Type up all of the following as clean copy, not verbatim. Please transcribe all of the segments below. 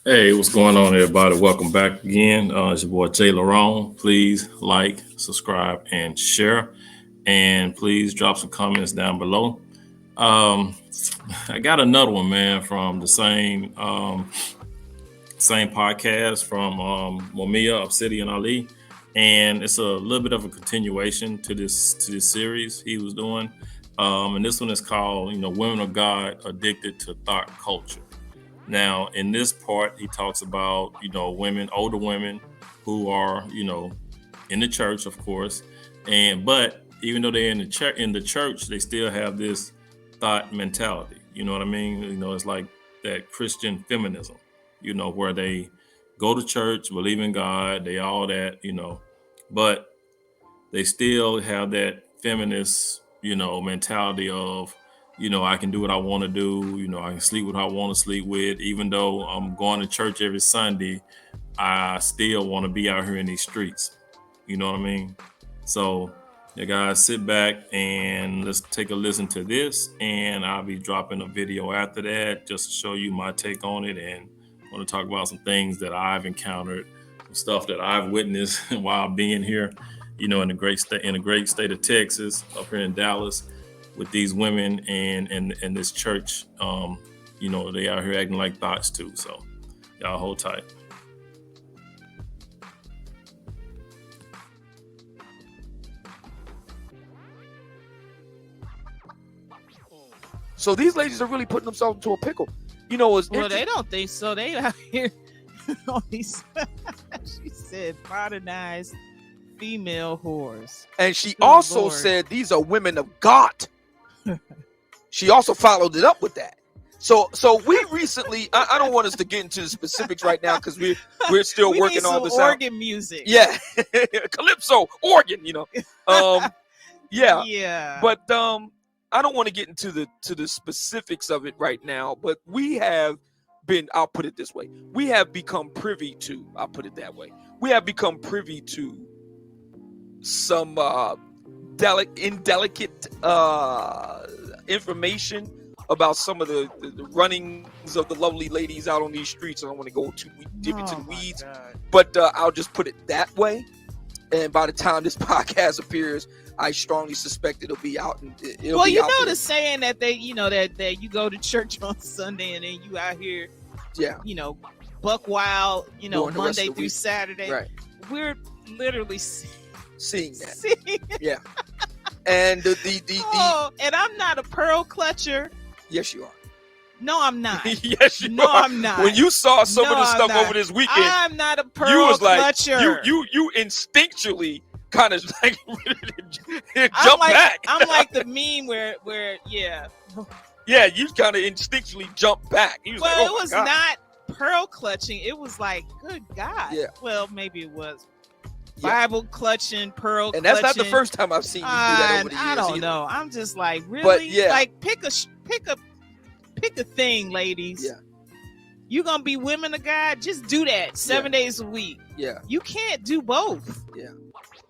Hey, what's going on, everybody? Welcome back again. It's your boy Jay Larone. Please like, subscribe, and share. And please drop some comments down below. Um, I got another one, man, from the same podcast from MumiaObsidianAli, and it's a little bit of a continuation to this series he was doing. And this one is called, Women of God Addicted to Thought Culture. Now, in this part, he talks about, women, older women who are, in the church, of course, but even though they're in the church, they still have this thought mentality. You know what I mean? It's like that Christian feminism, where they go to church, believe in God, they all that, but they still have that feminist, mentality of, I can do what I want to do, I can sleep with who I want to sleep with, even though I'm going to church every Sunday, I still want to be out here in these streets. You know what I mean? So, yeah, guys, sit back and let's take a listen to this, and I'll be dropping a video after that just to show you my take on it, and I want to talk about some things that I've encountered, some stuff that I've witnessed while being here, in the great state of Texas, up here in Dallas, with these women and this church. They out here acting like thoughts too. So y'all hold tight. So these ladies are really putting themselves into a pickle. Well, they don't think so. They out here on these. She said modernized female whores. And she Good also Lord. said these are women of God. She also followed it up with that. So we recently, I don't want us to get into the specifics right now because we're still We working need all some this organ music. Yeah, calypso organ, yeah. Yeah. But I don't want to get into the specifics of it right now. But we have been, I'll put it this way, we have become privy to, I'll put it that way, we have become privy to some indelicate information about some of the runnings of the lovely ladies out on these streets. I don't want to go too deep into the weeds, but I'll just put it that way. And by the time this podcast appears, I strongly suspect it'll be out. And it'll well, be you out know there. the saying that they, that you go to church on Sunday and then you out here, Yeah, buck wild, During the rest Monday of the through week. Saturday. Right. We're literally Seeing that. seeing. Yeah. And the Oh, and I'm not a pearl clutcher. yes, you are. No, I'm not. Yes, you No, are. I'm not. When you saw some No, of the I'm stuff not. over this weekend, I'm not a pearl you was like clutcher. you instinctually kind of like I'm jump like, back. I'm like the meme where yeah. Yeah, you kind of instinctually jump back. You was Well, like, it oh was my God. not pearl clutching. It was like, good God. Yeah. Well, maybe it was Yeah. Bible clutching, pearl And that's clutching. not the first time I've seen you do that over the years. I don't either. know. I'm just like, really? But, yeah. Like, pick a thing, ladies. Yeah. You gonna be women of God? Just do that 7 days a week. Yeah. You can't do both. Yeah.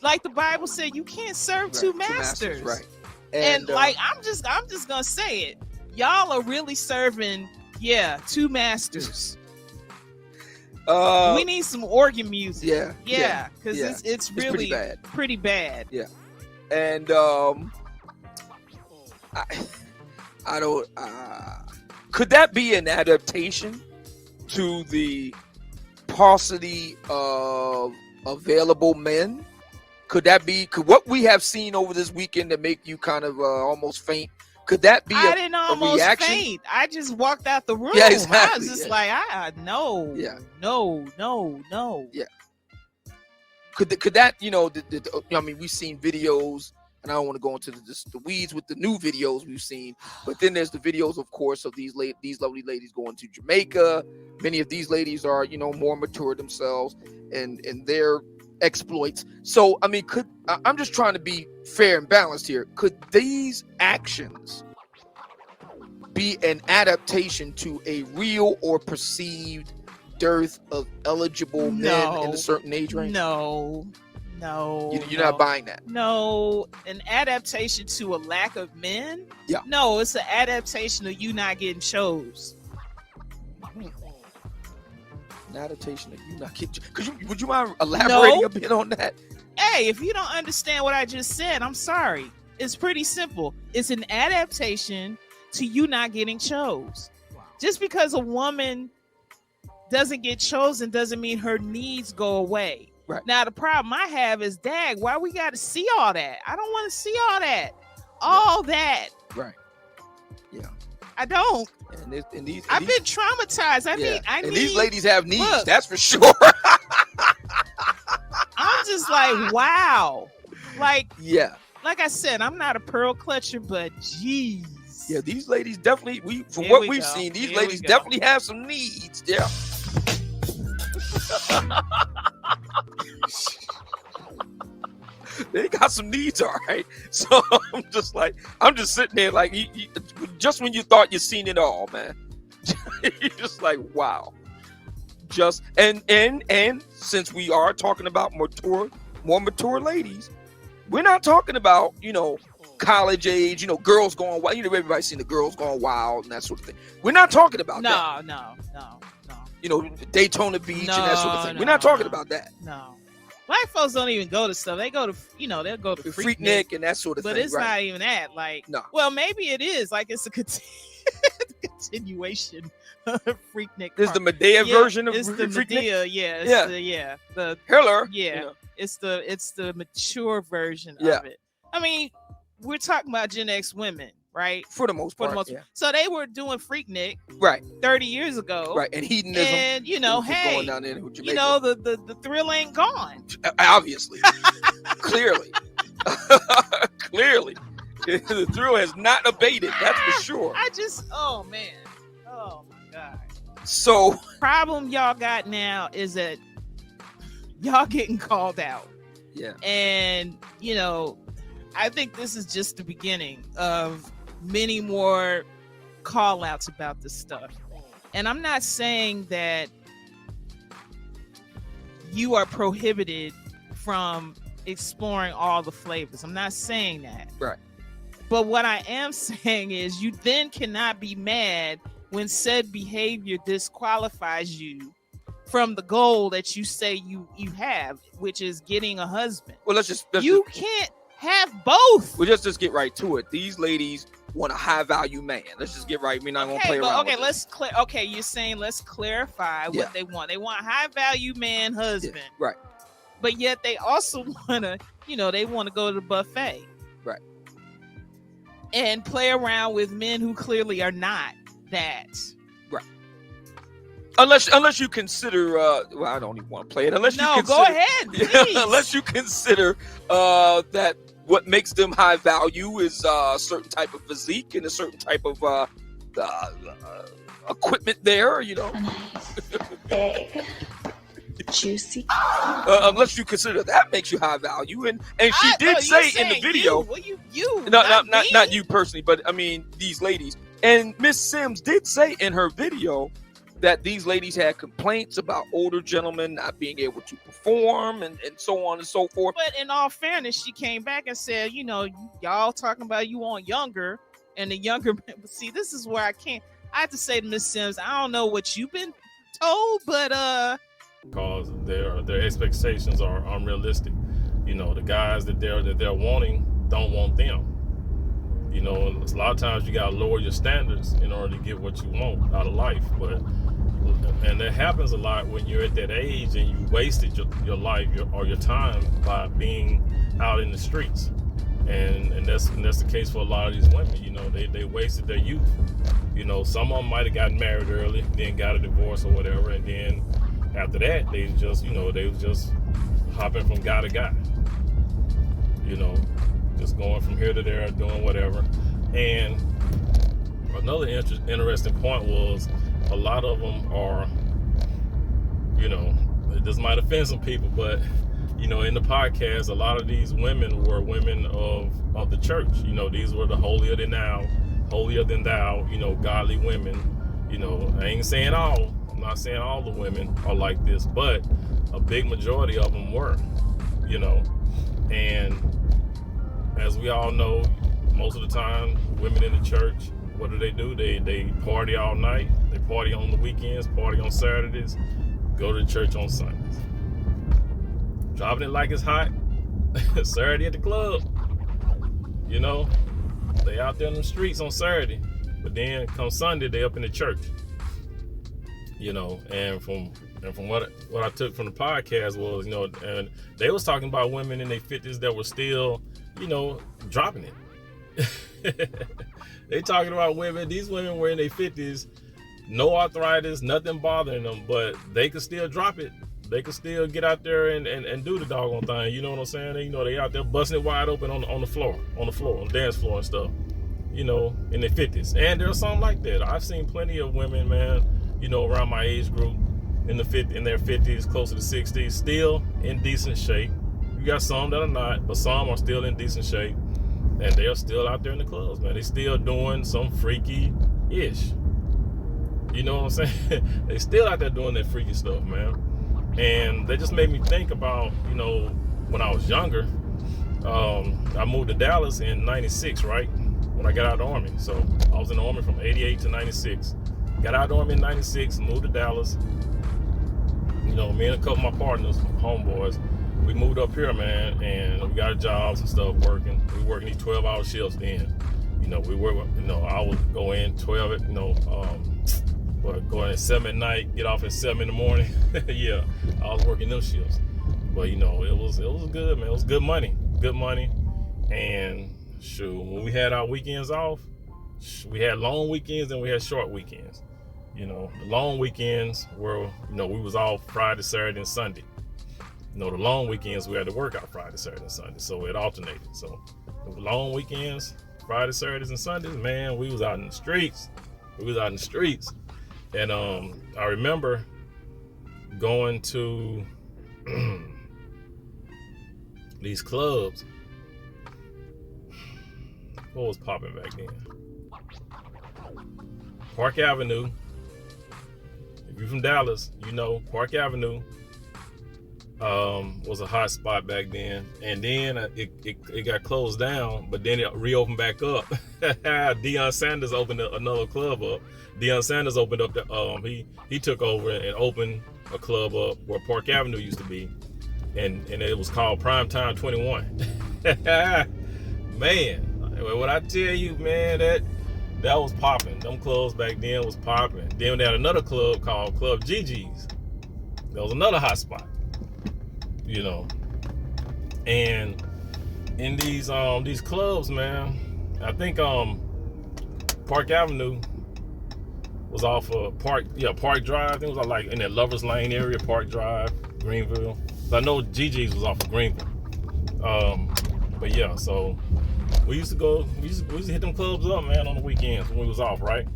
Like the Bible said, you can't serve Right. two masters. Right. And like I'm just gonna say it. Y'all are really serving, two masters. We need some organ music. Yeah. Because yeah. it's really pretty bad. pretty bad. And I don't. Could that be an adaptation to the paucity of available men? Could that be? Could what we have seen over this weekend to make you kind of almost faint? Could that be I didn't almost reaction? faint. I just walked out the room. Yeah, I exactly, was just yeah. like, no. Yeah. No. Yeah. Could that, I mean, we've seen videos, and I don't want to go into the weeds with the new videos we've seen, but then there's the videos, of course, of these lovely ladies going to Jamaica. Many of these ladies are, more mature themselves and their exploits. So, I mean, I'm just trying to be fair and balanced here. Could these actions be an adaptation to a real or perceived dearth of eligible men in a certain age range? No. You're not buying that? No, an adaptation to a lack of men? Yeah. No, it's an adaptation of you not getting chose. An adaptation of you not get. Would you mind elaborating a bit on that? Hey, if you don't understand what I just said, I'm sorry. It's pretty simple. It's an adaptation to you not getting chose. Wow. Just because a woman doesn't get chosen doesn't mean her needs go away. Right. Now, the problem I have is, dag, why we got to see all that? I don't want to see all that. Right. Yeah. I don't. And these I've been traumatized. I need these ladies have needs. Look, that's for sure. I'm just like, wow. Like, yeah. Like I said, I'm not a pearl clutcher, but geez. Yeah, these ladies definitely, from what we've seen, these ladies definitely have some needs. Yeah. They got some needs, all right. So I'm just sitting there like, just when you thought you seen it all, man, you're just like, wow. Just and since we are talking about more mature ladies, we're not talking about college age, girls going wild. Everybody's seen the girls going wild and that sort of thing. We're not talking about that. No. Daytona Beach and that sort of thing. We're not talking about that. No. Black folks don't even go to stuff. They go to, they'll go to Freaknik and that sort of thing. But it's not even that. Like, no. Well, maybe it is. Like, it's a continuation of Freaknik. This is the Medea version of Freaknik? It's the Medea, yeah. The Hiller. Yeah. It's the mature version of it. I mean, we're talking about Gen X women, right? For the most part. Yeah. So they were doing Freaknik, right, 30 years ago, right, and hedonism, and hey, going down there the thrill ain't gone. Obviously, clearly, the thrill has not abated. That's for sure. Oh man, oh my god. So problem y'all got now is that y'all getting called out. Yeah, and I think this is just the beginning of many more call outs about this stuff. And I'm not saying that you are prohibited from exploring all the flavors. I'm not saying that. Right. But what I am saying is you then cannot be mad when said behavior disqualifies you from the goal that you say you have, which is getting a husband. Well, let's can't have both. Well, just get right to it. These ladies want a high value man. Let's just get right. We're not gonna play around. Okay, you're saying let's clarify what they want. They want a high value man husband. Yeah, right. But yet they also wanna, they want to go to the buffet. Right. And play around with men who clearly are not that. Right. Unless you consider, I don't even want to play it. Go ahead. Please. Unless you consider that what makes them high value is a certain type of physique and a certain type of equipment there, Big, juicy. Unless you consider that makes you high value, and she did say in the video, not you personally, but I mean these ladies, and Miss Sims did say in her video that these ladies had complaints about older gentlemen not being able to perform and so on and so forth. But in all fairness, she came back and said, y'all talking about you want younger, and the younger. See, this is where I have to say to Miss Sims, I don't know what you've been told, but because their expectations are unrealistic. The guys that they're wanting don't want them. A lot of times you gotta lower your standards in order to get what you want out of life. And that happens a lot when you're at that age and you wasted your life or your time by being out in the streets. And that's the case for a lot of these women. They wasted their youth. Some of them might have gotten married early, then got a divorce or whatever, and then after that they just they was just hopping from guy to guy. Just going from here to there, doing whatever. And another interesting point was a lot of them are, this might offend some people, but in the podcast, a lot of these women were women of the church. These were the holier than thou, godly women. I ain't saying all. I'm not saying all the women are like this, but a big majority of them were, and as we all know, most of the time, women in the church, what do? They party all night. They party on the weekends, party on Saturdays, go to church on Sundays. Dropping it like it's hot. Saturday at the club. You know, they out there in the streets on Saturday. But then come Sunday, they up in the church. You know, and from what I took from the podcast was, you know, and they was talking about women in their 50s that were still, you know, dropping it. They talking about women, these women were in their 50s, no arthritis, nothing bothering them, but they could still drop it. They could still get out there and do the doggone thing. You know what I'm saying? You know, they out there busting it wide open on the floor, on the dance floor and stuff. You know, in their 50s. And there's something like that. I've seen plenty of women, man, you know, around my age group in their 50s, close to the 60s, still in decent shape. You got some that are not, but some are still in decent shape. And they're still out there in the clubs, man. They still doing some freaky-ish. You know what I'm saying? They still out there doing that freaky stuff, man. And they just made me think about, you know, when I was younger, I moved to Dallas in 96, right? When I got out of the Army. So I was in the Army from 88 to 96. Got out of the Army in 96, moved to Dallas. You know, me and a couple of my partners, homeboys, we moved up here, man, and we got jobs and stuff working. We were working these 12-hour shifts then. You know, we work, you know, I would go in 12 at, you know, go in at 7 at night, get off at 7 in the morning. Yeah, I was working those shifts. But, you know, it was good, man. It was good money. And shoot, when we had our weekends off, we had long weekends and we had short weekends. You know, the long weekends were, you know, we was off Friday, Saturday, and Sunday. You know, the long weekends we had to work out Friday, Saturday, and Sunday, so it alternated. So the long weekends, Friday, Saturdays, and Sundays, man, we was out in the streets. And I remember going to these clubs. What was popping back then? Park Avenue. If you're from Dallas, you know Park Avenue was a hot spot back then. And then it got closed down, but then it reopened back up. Deion Sanders opened another club up. Deion Sanders opened up he took over and opened a club up where Park Avenue used to be. And it was called Primetime 21. Man, what I tell you, man, that was popping. Them clubs back then was popping. Then they had another club called Club GG's. That was another hot spot, you know. And in these clubs, man, I think Park Avenue was off of Park Drive. I think it was like in that Lovers Lane area, Park Drive, Greenville. So I know GG's was off of Greenville. But yeah, so we used to hit them clubs up, man, on the weekends when we was off, right?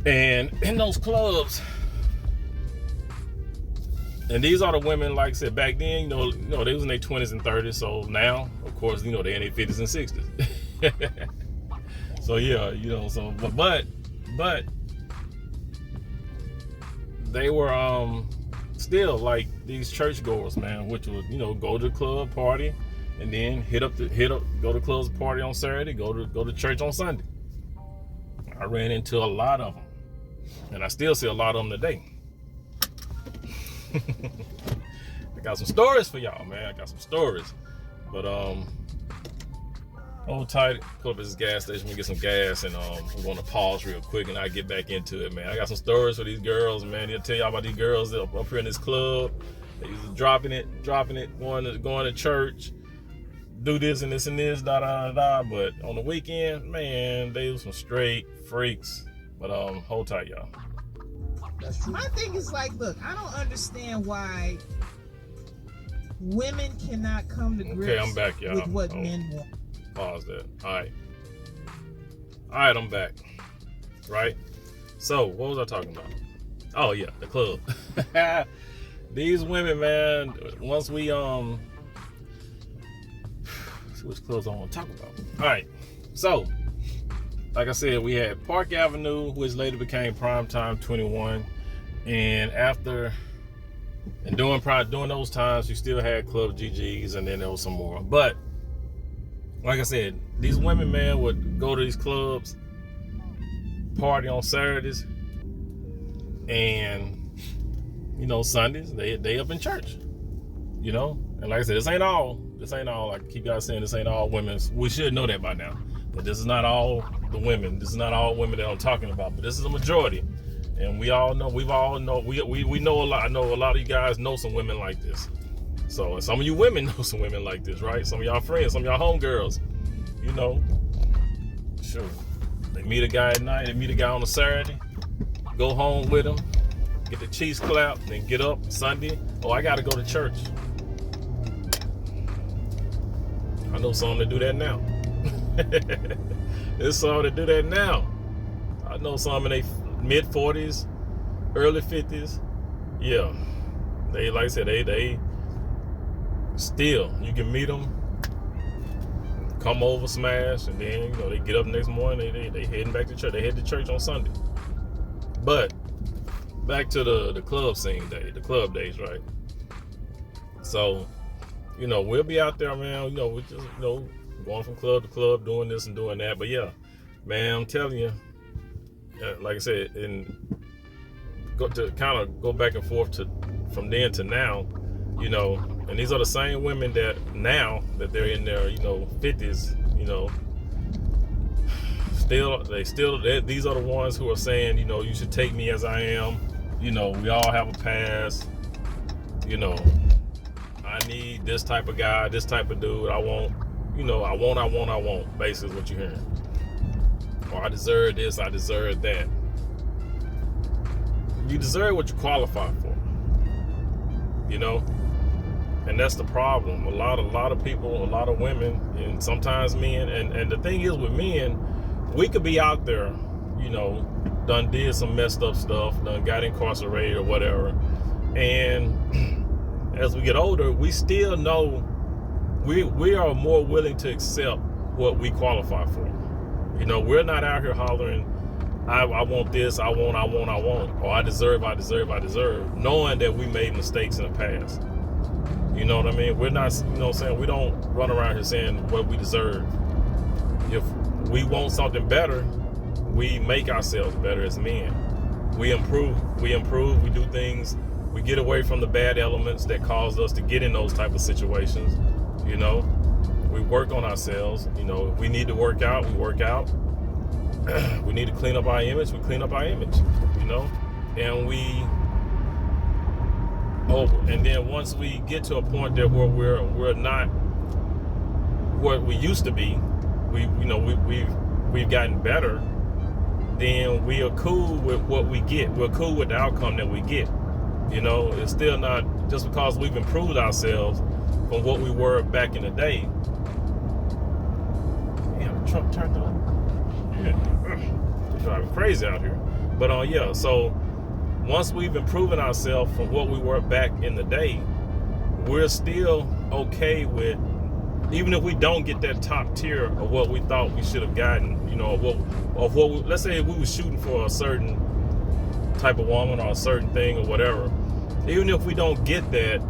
And in those clubs, and these are the women, like I said, back then, you know, they was in their 20s and 30s. So now, of course, you know, they're in their 50s and 60s. So yeah, you know, so but they were still like these churchgoers, man, which was, you know, go to the club, party, and then go to clubs, party on Saturday, go to church on Sunday. I ran into a lot of them, and I still see a lot of them today. I got some stories for y'all, man. I got some stories, but hold tight. Pull up at this gas station, we get some gas, and we're gonna pause real quick, and I get back into it, man. I got some stories for these girls, man. They'll tell y'all about these girls up here in this club. They used to dropping it, going to church, do this and this and this, da da da. But on the weekend, man, they was some straight freaks. But hold tight, y'all. My thing is like, look, I don't understand why women cannot come to grips I'm back, y'all. with what men want. Pause that. All right, I'm back. Right? So, what was I talking about? Oh yeah, the club. These women, man, once we see which clubs I want to talk about. All right, so like I said, we had Park Avenue, which later became Primetime 21, and during those times, you still had Club GG's, and then there was some more. But like I said, these women, man, would go to these clubs, party on Saturdays, and Sundays they up in church, And like I said, this ain't all. I keep guys saying this ain't all women. We should know that by now. But this is not all the women. This is not all women that I'm talking about. But this is a majority, and we know a lot. I know a lot of you guys know some women like this. So some of you women know some women like this, right? Some of y'all friends, some of y'all homegirls, Sure. They meet a guy at night. They meet a guy on a Saturday. Go home with him. Get the cheese clap. Then get up Sunday. Oh, I got to go to church. I know some that do that now. There's some that do that now. I know some in their mid-40s, early 50s. Yeah. They, like I said, they still, you can meet them, come over, smash, and then, they get up the next morning, they heading back to church. They head to church on Sunday. But back to the club scene day, the club days, right? So, we'll be out there, man. We're just, going from club to club, doing this and doing that. But yeah, man, I'm telling you, like I said, and to kind of go back and forth from then to now, and these are the same women that now that they're in their, 50s, these are the ones who are saying, you should take me as I am. We all have a past. I need this type of guy, this type of dude. I want, basically is what you're hearing. Or I deserve this, I deserve that. You deserve what you qualify for. And that's the problem. A lot of people, a lot of women, and sometimes men, and the thing is with men, we could be out there, done did some messed up stuff, done got incarcerated or whatever. And as we get older, we still know we are more willing to accept what we qualify for. We're not out here hollering, I want this, I want, or I deserve, knowing that we made mistakes in the past. You know what I mean? We're not, saying we don't run around here saying what we deserve. If we want something better, we make ourselves better as men. We improve, we do things, we get away from the bad elements that caused us to get in those type of situations. We work on ourselves. If we need to work out, we work out. We need to clean up our image, we clean up our image, and then once we get to a point that where we're not what we used to be, we've gotten better, then we are cool with what we get. We're cool with the outcome that we get. It's still not just because we've improved ourselves from what we were back in the day. Damn, the truck turned on. Yeah, driving crazy out here. But so once we've improved ourselves from what we were back in the day, we're still okay with, even if we don't get that top tier of what we thought we should have gotten, let's say we were shooting for a certain type of woman or a certain thing or whatever. Even if we don't get that,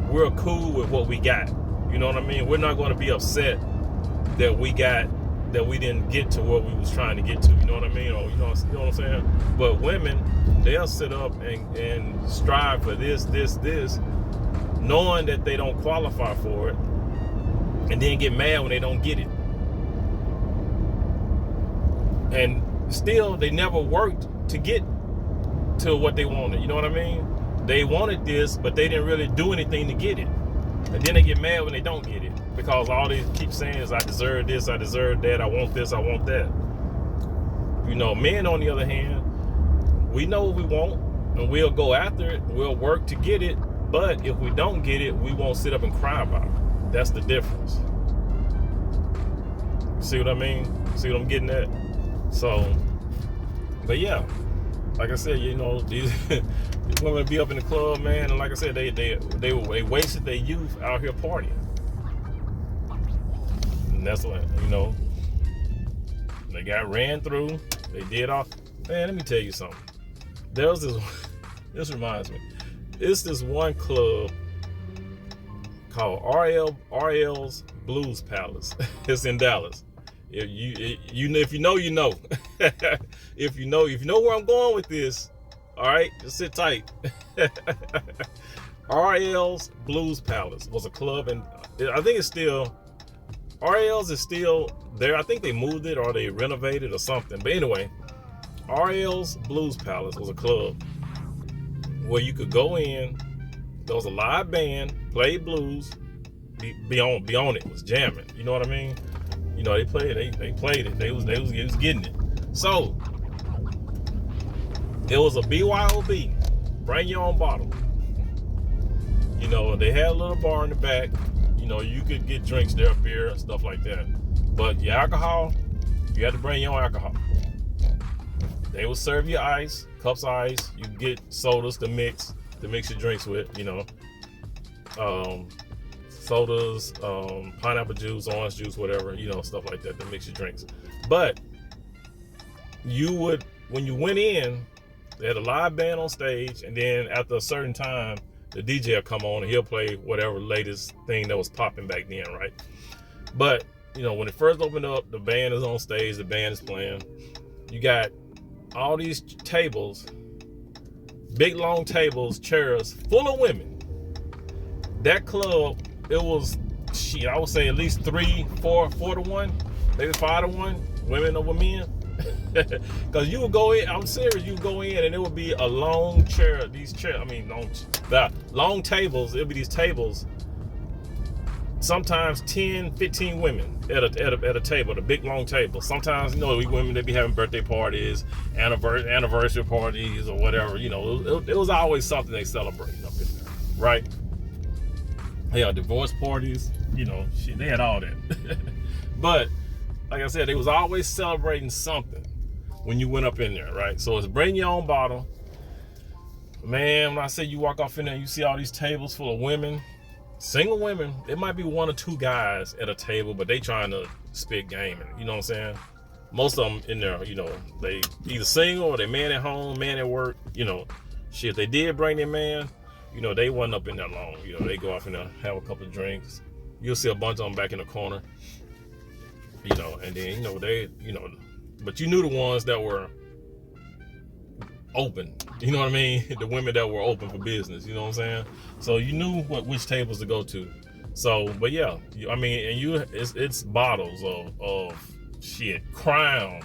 we're cool with what we got. You know what I mean? We're not going to be upset that we didn't get to what we was trying to get to. You know what I mean? Or you know what I'm saying? But women, they'll sit up and strive for this, knowing that they don't qualify for it, and then get mad when they don't get it. And still, they never worked to get to what they wanted. You know what I mean? They wanted this, but they didn't really do anything to get it. And then they get mad when they don't get it, because all they keep saying is, I deserve this, I deserve that, I want this, I want that. Men, on the other hand, we know what we want, and we'll go after it, we'll work to get it, but if we don't get it, we won't sit up and cry about it. That's the difference. See what I mean? See what I'm getting at? So, but yeah, like I said, these women be up in the club, man, and like I said, they wasted their youth out here partying. And that's what, they got ran through, they did all. Man, let me tell you something. There was this reminds me, it's this one club called RL's Blues Palace. It's in Dallas. If you know, you know. If you know where I'm going with this, All right, just sit tight. RL's Blues Palace was a club, and I think it's still, RL's is still there. I think they moved it or they renovated or something. But anyway, RL's Blues Palace was a club where you could go in. There was a live band, played blues, be on it, was jamming. You know what I mean? You know, they played it. They was getting it. So it was a BYOB, bring your own bottle. You know, they had a little bar in the back. You know, you could get drinks there, beer and stuff like that. But your alcohol, you had to bring your own alcohol. They would serve you ice, cups of ice. You get sodas to mix your drinks with, you know. Sodas, pineapple juice, orange juice, whatever, you know, stuff like that to mix your drinks. But you would, when you went in, they had a live band on stage, and then after a certain time, the DJ will come on and he'll play whatever latest thing that was popping back then, right? But, you know, when it first opened up, the band is on stage, the band is playing. You got all these tables, big long tables, chairs full of women. That club, it was, shit, I would say at least 4 to 1, maybe 5 to 1, women over men. Because you would go in, I'm serious, you would go in and it would be a long chair, long tables, it would be these tables, sometimes 10, 15 women at a table, the big long table. Sometimes, you know, we women, they be having birthday parties, anniversary parties or whatever, you know, it was always something they celebrated up in there, right? Yeah, divorce parties, you know, shit, they had all that. But like I said, they was always celebrating something when you went up in there, right? So it's bring your own bottle. Man, when I say you walk off in there, you see all these tables full of women, single women. It might be 1 or 2 guys at a table, but they trying to spit game. You know what I'm saying? Most of them in there, you know, they either single or they man at home, man at work. You know, shit, they did bring their man. You know, they wasn't up in there long. You know, they go off in there, have a couple of drinks. You'll see a bunch of them back in the corner. You know, and then, you know, they, you know, but you knew the ones that were open. You know what I mean? The women that were open for business. You know what I'm saying? So you knew which tables to go to. So, but yeah, I mean, and it's bottles of shit, Crown,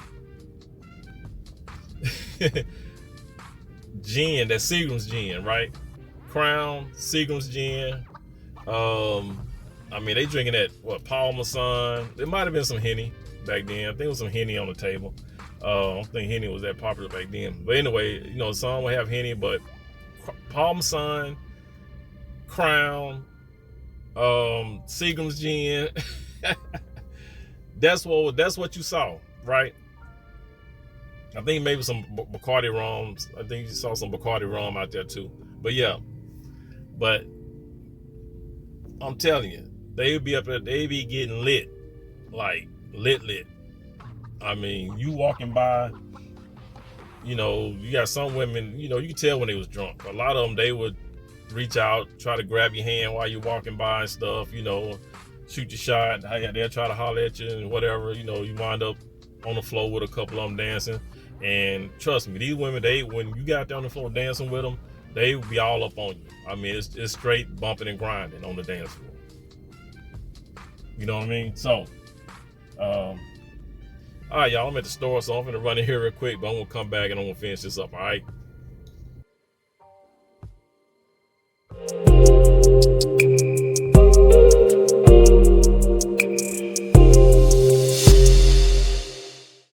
gin, that Seagram's gin, right? Crown, Seagram's gin. I mean, they drinking that, what, Parmesan. There might have been some Henny back then. I think there was some Henny on the table. I don't think Henny was that popular back then. But anyway, you know, some would have Henny, but Parmesan, Crown, Seagram's gin. That's what you saw, right? I think maybe some Bacardi rums. I think you saw some Bacardi rum out there too. But yeah, but I'm telling you, they would be up there, they be getting lit, like lit. I mean, you walking by, you know, you got some women, you know, you can tell when they was drunk. A lot of them, they would reach out, try to grab your hand while you're walking by and stuff, you know, shoot your shot. They'll try to holler at you and whatever, you know, you wind up on the floor with a couple of them dancing. And trust me, these women, when you got down on the floor dancing with them, they would be all up on you. I mean, it's straight bumping and grinding on the dance floor. You know what I mean? So, all right, y'all, I'm at the store, so I'm gonna run in here real quick, but I'm gonna come back and I'm gonna finish this up, all right?